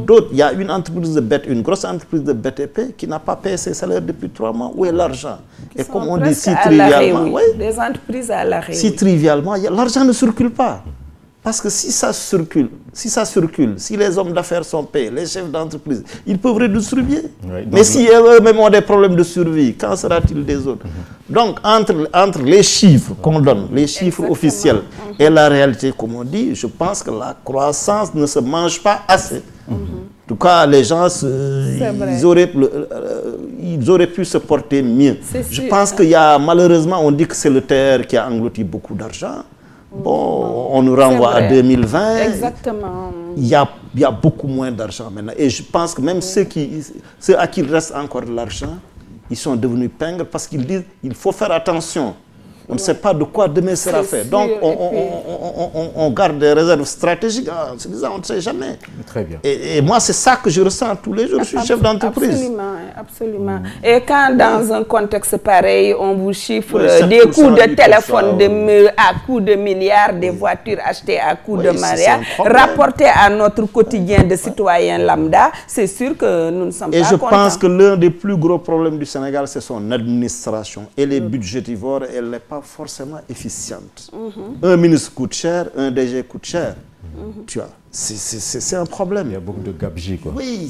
D'autres, il y a une entreprise une grosse entreprise de BTP qui n'a pas payé ses salaires depuis 3 mois. Où est l'argent? Et comme on dit si trivialement, des entreprises à l'arrêt. Si trivialement, l'argent ne circule pas. Parce que si ça circule, si les hommes d'affaires sont payés, les chefs d'entreprise, ils peuvent redistribuer. Oui, mais si eux-mêmes ont des problèmes de survie, qu'en sera-t-il des autres? Donc, entre les chiffres qu'on donne, les chiffres officiels et la réalité, comme on dit, je pense que la croissance ne se mange pas assez. En tout cas, les gens, ils auraient pu se porter mieux. Je pense qu'il y a, malheureusement, on dit que c'est le TER qui a englouti beaucoup d'argent. Bon, on nous renvoie à 2020. Exactement. Il y a beaucoup moins d'argent maintenant. Et je pense que même ceux à qui il reste encore de l'argent, ils sont devenus pingres parce qu'ils disent qu'il faut faire attention. On ne sait pas de quoi demain sera fait. Donc, on garde des réserves stratégiques en se disant on ne sait jamais. Très bien. Et moi, c'est ça que je ressens tous les jours. Je suis chef d'entreprise. Absolument, absolument. Et quand dans un contexte pareil, on vous chiffre des coûts de téléphone à coût de milliards, des voitures achetées à coût de mariage, rapportées à notre quotidien de citoyens lambda, c'est sûr que nous ne sommes pas contents. Et je pense que l'un des plus gros problèmes du Sénégal, c'est son administration. Elle est budgétivore, elle n'est pas forcément efficiente. Un ministre coûte cher, un DG coûte cher. Tu vois, c'est un problème. Il y a beaucoup de gabegies, quoi. Oui,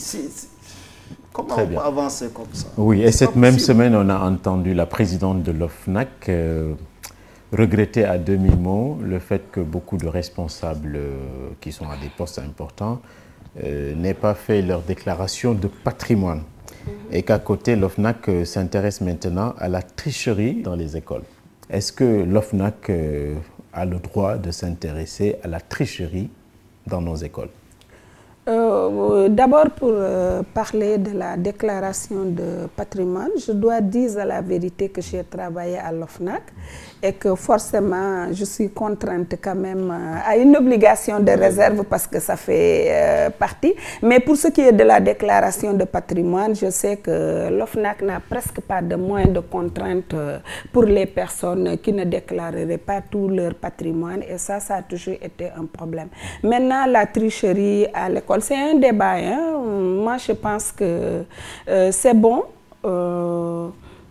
comment on peut avancer comme ça? Oui, et cette même semaine, on a entendu la présidente de l'OFNAC regretter à demi-mot le fait que beaucoup de responsables qui sont à des postes importants n'aient pas fait leur déclaration de patrimoine. Et qu'à côté, l'OFNAC s'intéresse maintenant à la tricherie dans les écoles. Est-ce que l'OFNAC a le droit de s'intéresser à la tricherie dans nos écoles? D'abord, pour parler de la déclaration de patrimoine, je dois dire à la vérité que j'ai travaillé à l'OFNAC et que forcément, je suis contrainte quand même à une obligation de réserve parce que ça fait partie. Mais pour ce qui est de la déclaration de patrimoine, je sais que l'OFNAC n'a presque pas de moins de contraintes pour les personnes qui ne déclareraient pas tout leur patrimoine et ça a toujours été un problème. Maintenant, la tricherie à l'école, c'est un débat. Hein? Moi, je pense que c'est bon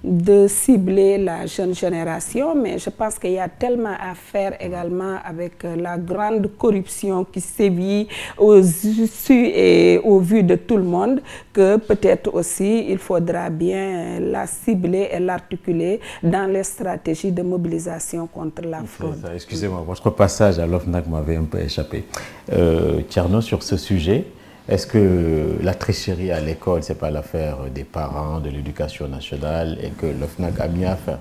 de cibler la jeune génération, mais je pense qu'il y a tellement à faire également avec la grande corruption qui sévit aux yeux et au vu de tout le monde, que peut-être aussi il faudra bien la cibler et l'articuler dans les stratégies de mobilisation contre la fraude. Excusez-moi, votre passage à l'OFNAC m'avait un peu échappé. Thierno, sur ce sujet, est-ce que la tricherie à l'école, ce n'est pas l'affaire des parents, de l'éducation nationale et que l'OFNAC a mieux à faire?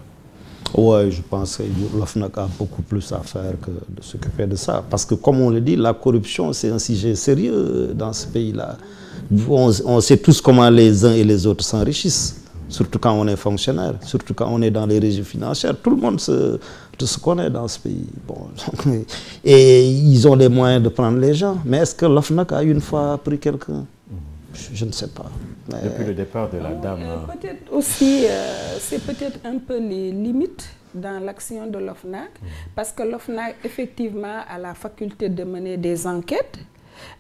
Oui, je pense que l'OFNAC a beaucoup plus à faire que de s'occuper de ça. Parce que comme on le dit, la corruption, c'est un sujet sérieux dans ce pays-là. On sait tous comment les uns et les autres s'enrichissent. Surtout quand on est fonctionnaire, surtout quand on est dans les régies financières. Tout le monde se connaît dans ce pays. Bon, et ils ont les moyens de prendre les gens. Mais est-ce que l'OFNAC a une fois pris quelqu'un? Je ne sais pas. Mais depuis le départ de la dame... Peut-être aussi, c'est peut-être un peu les limites dans l'action de l'OFNAC. Parce que l'OFNAC, effectivement, a la faculté de mener des enquêtes.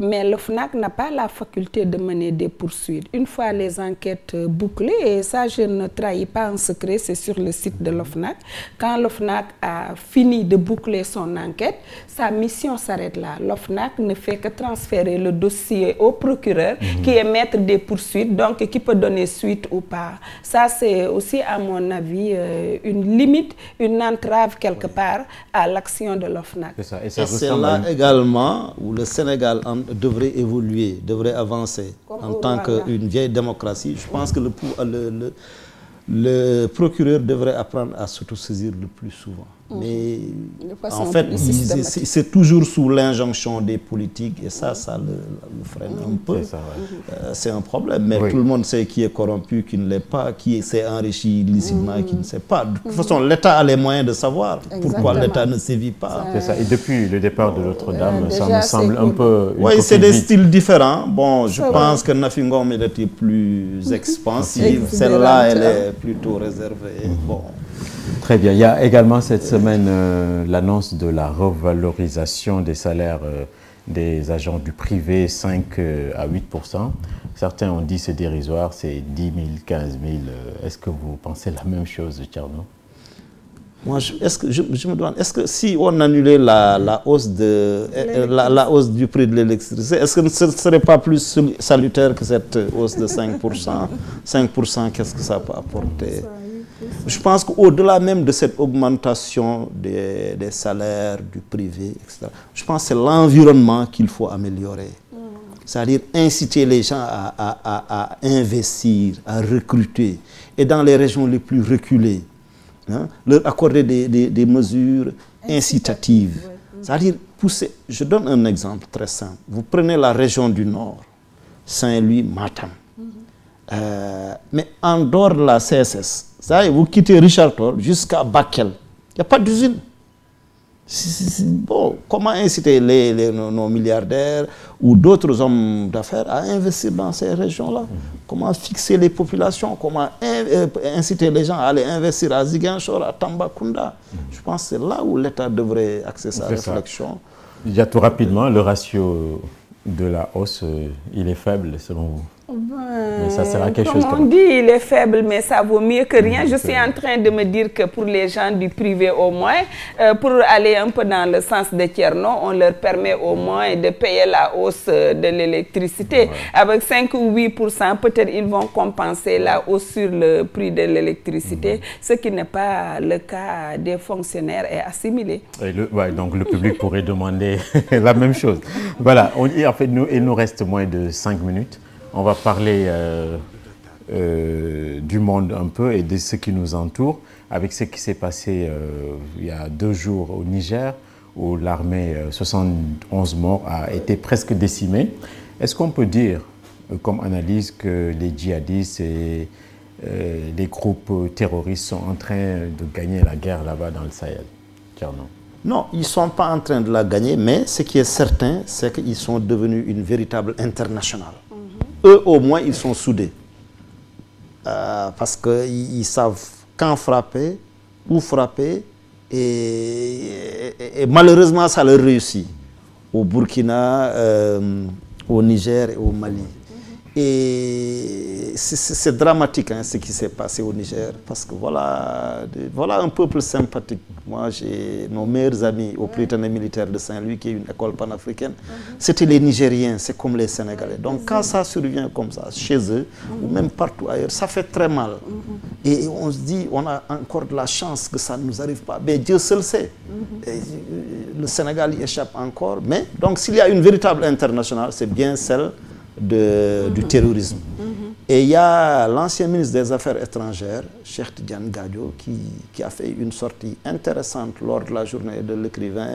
Mais l'OFNAC n'a pas la faculté de mener des poursuites. Une fois les enquêtes bouclées, et ça je ne trahis pas un secret, c'est sur le site de l'OFNAC, quand l'OFNAC a fini de boucler son enquête, sa mission s'arrête là. L'OFNAC ne fait que transférer le dossier au procureur qui est maître des poursuites, donc qui peut donner suite ou pas. Ça c'est aussi à mon avis une limite, une entrave quelque part à l'action de l'OFNAC. Et c'est là également où le Sénégal devrait évoluer, devrait avancer en tant qu'une vieille démocratie. Je pense que le procureur devrait apprendre à s'autosaisir le plus souvent. Mais en fait, c'est toujours sous l'injonction des politiques et ça le freine un peu. C'est un problème. Mais tout le monde sait qui est corrompu, qui ne l'est pas, qui s'est enrichi illicitument, qui ne sait pas. De toute façon, l'État a les moyens de savoir pourquoi l'État ne sévit pas. C'est ça. Et depuis le départ de Notre-Dame, ça me semble un peu... Oui, c'est des styles différents. Bon, je pense que Nafi Ngom était plus expansive. Celle-là, elle est plutôt réservée. Bon. Très bien. Il y a également cette semaine l'annonce de la revalorisation des salaires des agents du privé, 5 à 8%. Certains ont dit c'est dérisoire, c'est 10 000, 15 000. Est-ce que vous pensez la même chose, Thierno? Moi, je me demande, est-ce que si on annulait la hausse du prix de l'électricité, est-ce que ce ne serait pas plus salutaire que cette hausse de 5%? 5%, qu'est-ce que ça peut apporter? Je pense qu'au-delà même de cette augmentation des salaires du privé, etc., je pense que c'est l'environnement qu'il faut améliorer. C'est-à-dire inciter les gens à investir, à recruter. Et dans les régions les plus reculées, hein, leur accorder des mesures incitatives. C'est-à-dire pousser. Je donne un exemple très simple. Vous prenez la région du Nord, Saint-Louis, Matam. Mais en dehors de la CSS, vous quittez Richard Toll jusqu'à Bakel, Il n'y a pas d'usine. Bon, comment inciter nos milliardaires ou d'autres hommes d'affaires à investir dans ces régions-là? Comment fixer les populations? Comment inciter les gens à aller investir à Ziguinchor, à Tambacounda? Je pense que c'est là où l'État devrait axer sa réflexion. Tout rapidement, le ratio de la hausse, il est faible selon vous? Mais ça sert à quelque chose. Comme on dit, il est faible, mais ça vaut mieux que rien. Je suis en train de me dire que pour les gens du privé au moins, pour aller un peu dans le sens de Thierno, on leur permet au moins de payer la hausse de l'électricité. Avec 5 ou 8%, peut-être ils vont compenser la hausse sur le prix de l'électricité, ce qui n'est pas le cas des fonctionnaires et assimilés. Donc le public pourrait demander la même chose. Voilà, en fait, il nous reste moins de 5 minutes. On va parler du monde un peu et de ce qui nous entoure, avec ce qui s'est passé il y a 2 jours au Niger, où l'armée, 71 morts, a été presque décimée. Est-ce qu'on peut dire, comme analyse, que les djihadistes et les groupes terroristes sont en train de gagner la guerre là-bas dans le Sahel? Non, ils ne sont pas en train de la gagner, mais ce qui est certain, c'est qu'ils sont devenus une véritable internationale. Eux, au moins, ils sont soudés. Parce qu'ils savent quand frapper, où frapper, et malheureusement, ça leur réussit. Au Burkina, au Niger et au Mali. Et c'est dramatique hein, ce qui s'est passé au Niger, parce que voilà un peuple sympathique. Moi, j'ai nos meilleurs amis au Prytanée militaire de Saint-Louis, qui est une école panafricaine. C'était les Nigériens, c'est comme les Sénégalais. Donc quand ça survient comme ça, chez eux, ou même partout ailleurs, ça fait très mal. Et on se dit, on a encore de la chance que ça ne nous arrive pas. Mais Dieu seul sait. Et le Sénégal y échappe encore. Mais donc s'il y a une véritable internationale, c'est bien celle du terrorisme. Et il y a l'ancien ministre des Affaires étrangères, Cheikh Tidiane Gadio, qui a fait une sortie intéressante lors de la journée de l'écrivain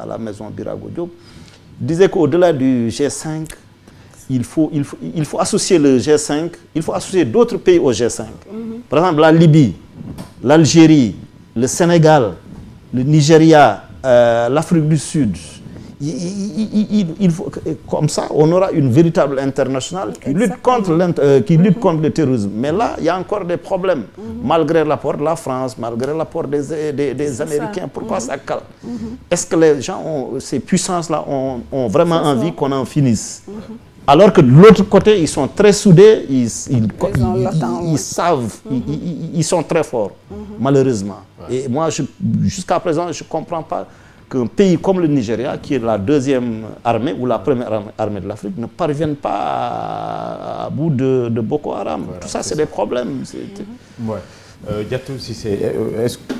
à la maison Birago Diop. Il disait qu'au-delà du G5, il faut associer le G5, il faut associer d'autres pays au G5. Par exemple, la Libye, l'Algérie, le Sénégal, le Nigeria, l'Afrique du Sud. Il faut, comme ça, on aura une véritable internationale qui lutte contre le terrorisme. Mais là, il y a encore des problèmes. Malgré l'apport de la France, malgré l'apport des Américains, pourquoi ça cale? Est-ce que les gens, ces puissances-là, ont vraiment envie qu'on en finisse? Alors que de l'autre côté, ils sont très soudés, ils savent, ils sont très forts, malheureusement. Et moi, jusqu'à présent, je ne comprends pas qu'un pays comme le Nigeria, qui est la deuxième armée ou la première armée de l'Afrique, ne parvienne pas à bout de Boko Haram. Voilà, tout ça, c'est des problèmes. Diatou Cissé,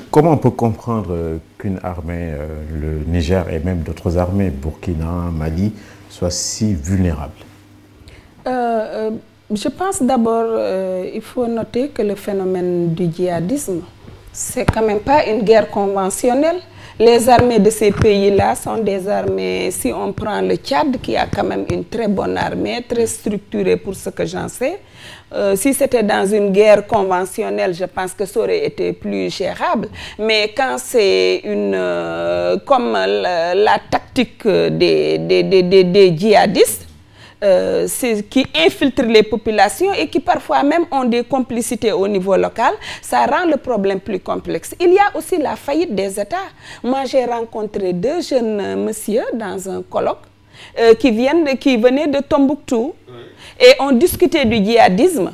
comment on peut comprendre qu'une armée, le Niger et même d'autres armées, Burkina, Mali, soit si vulnérable? Je pense d'abord, il faut noter que le phénomène du djihadisme, c'est quand même pas une guerre conventionnelle. Les armées de ces pays-là sont des armées, si on prend le Tchad, qui a quand même une très bonne armée, très structurée pour ce que j'en sais. Si c'était dans une guerre conventionnelle, je pense que ça aurait été plus gérable. Mais quand c'est comme la tactique des djihadistes, qui infiltrent les populations et qui parfois même ont des complicités au niveau local, ça rend le problème plus complexe. Il y a aussi la faillite des États. Moi, j'ai rencontré 2 jeunes messieurs dans un colloque qui venaient de Tombouctou et ont discuté du djihadisme.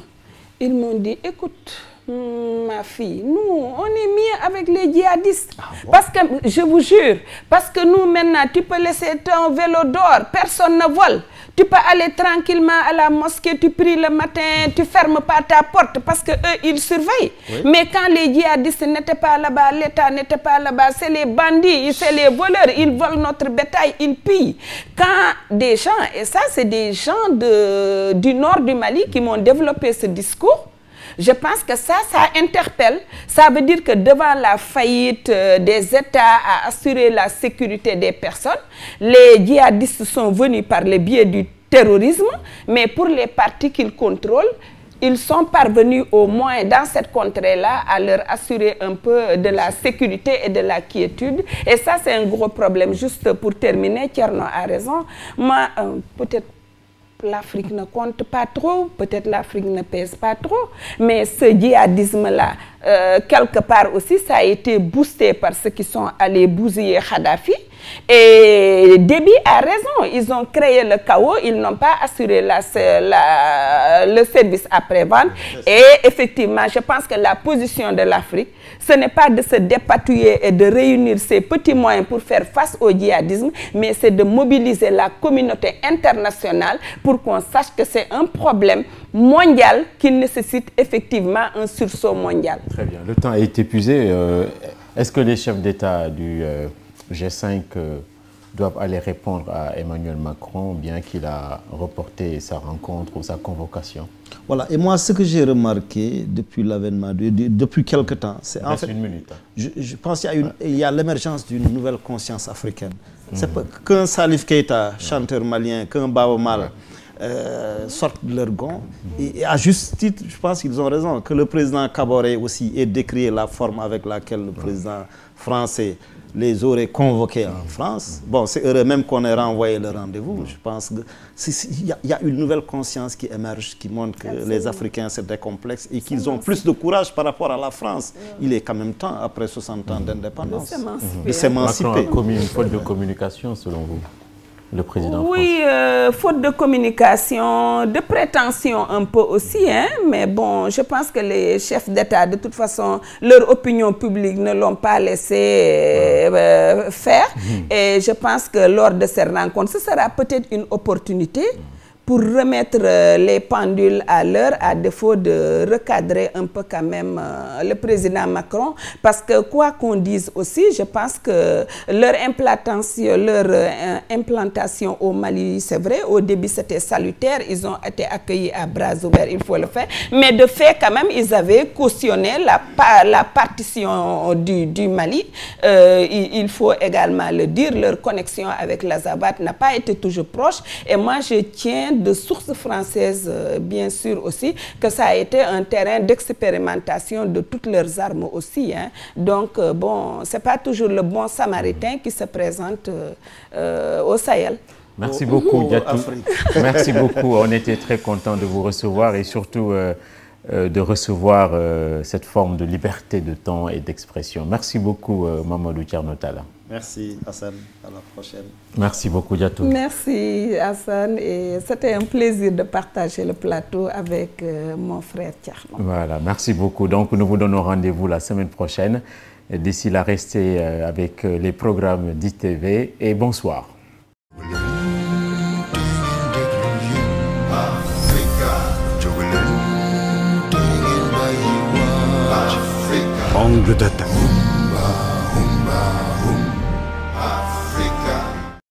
Ils m'ont dit, écoute, ma fille, nous, on est mieux avec les djihadistes. Ah bon? Parce que, je vous jure, parce que nous, maintenant, tu peux laisser ton vélo d'or, personne ne vole. Tu peux aller tranquillement à la mosquée, tu pries le matin, tu fermes pas ta porte parce qu'eux, ils surveillent. Oui. Mais quand les djihadistes n'étaient pas là-bas, l'État n'était pas là-bas, c'est les bandits, c'est les voleurs, ils volent notre bétail, ils pillent. Quand des gens, et ça c'est des gens du nord du Mali qui m'ont développé ce discours, je pense que ça interpelle. Ça veut dire que devant la faillite des États à assurer la sécurité des personnes, les djihadistes sont venus par le biais du terrorisme, mais pour les partis qu'ils contrôlent, ils sont parvenus au moins dans cette contrée-là à leur assurer un peu de la sécurité et de la quiétude. Et ça, c'est un gros problème. Juste pour terminer, Thierno a raison. Moi, peut-être l'Afrique ne compte pas trop, peut-être l'Afrique ne pèse pas trop, mais ce djihadisme-là, quelque part aussi, ça a été boosté par ceux qui sont allés bousiller Kadhafi. Et Déby a raison, ils ont créé le chaos, ils n'ont pas assuré le service après-vente. Et effectivement, je pense que la position de l'Afrique, ce n'est pas de se dépatouiller et de réunir ses petits moyens pour faire face au djihadisme, mais c'est de mobiliser la communauté internationale pour qu'on sache que c'est un problème mondial qui nécessite effectivement un sursaut mondial. Très bien, le temps est épuisé. Est-ce que les chefs d'État du G5 doivent aller répondre à Emmanuel Macron, bien qu'il a reporté sa rencontre ou sa convocation? Voilà, et moi, ce que j'ai remarqué depuis l'avènement, depuis quelque temps, c'est en fait... Une minute. Je pense qu'il y a l'émergence d'une nouvelle conscience africaine. C'est pas qu'un Salif Keïta, chanteur malien, qu'un Baaba Maal sortent de leur gond. Et à juste titre, je pense qu'ils ont raison, que le président Kaboré aussi ait décrié la forme avec laquelle le président français les aurait convoqués en France. Bon, c'est heureux même qu'on ait renvoyé le rendez-vous. Je pense qu'il y a une nouvelle conscience qui émerge, qui montre que les Africains se décomplexent et qu'ils ont plus de courage par rapport à la France. Il est quand même temps, après 60 ans d'indépendance, de s'émanciper. Macron a commis une faute de communication, selon vous, le président français? Oui, faute de communication, de prétention un peu aussi, hein, mais bon, je pense que les chefs d'État, de toute façon, leur opinion publique ne l'ont pas laissé faire. Et je pense que lors de ces rencontres, ce sera peut-être une opportunité pour remettre les pendules à l'heure, à défaut de recadrer un peu quand même le président Macron. Parce que quoi qu'on dise aussi, je pense que leur implantation au Mali, c'est vrai, au début c'était salutaire, ils ont été accueillis à bras ouverts, il faut le faire. Mais de fait, quand même, ils avaient cautionné la partition du Mali. Il faut également le dire, leur connexion avec l'Azabat n'a pas été toujours proche. Et moi, je tiens de sources françaises, bien sûr aussi, que ça a été un terrain d'expérimentation de toutes leurs armes aussi. Hein. Donc, bon, ce n'est pas toujours le bon samaritain qui se présente au Sahel. Merci beaucoup, Diatou. Merci beaucoup. On était très contents de vous recevoir et surtout de recevoir cette forme de liberté de temps et d'expression. Merci beaucoup, Mamadou Thierno Talla. Merci, Hassan. À la prochaine. Merci beaucoup, Diatou. Merci, Hassan. Et c'était un plaisir de partager le plateau avec mon frère Thierno. Voilà, merci beaucoup. Donc, nous vous donnons rendez-vous la semaine prochaine. D'ici là, restez avec les programmes d'ITV et bonsoir. Angle d'attaque.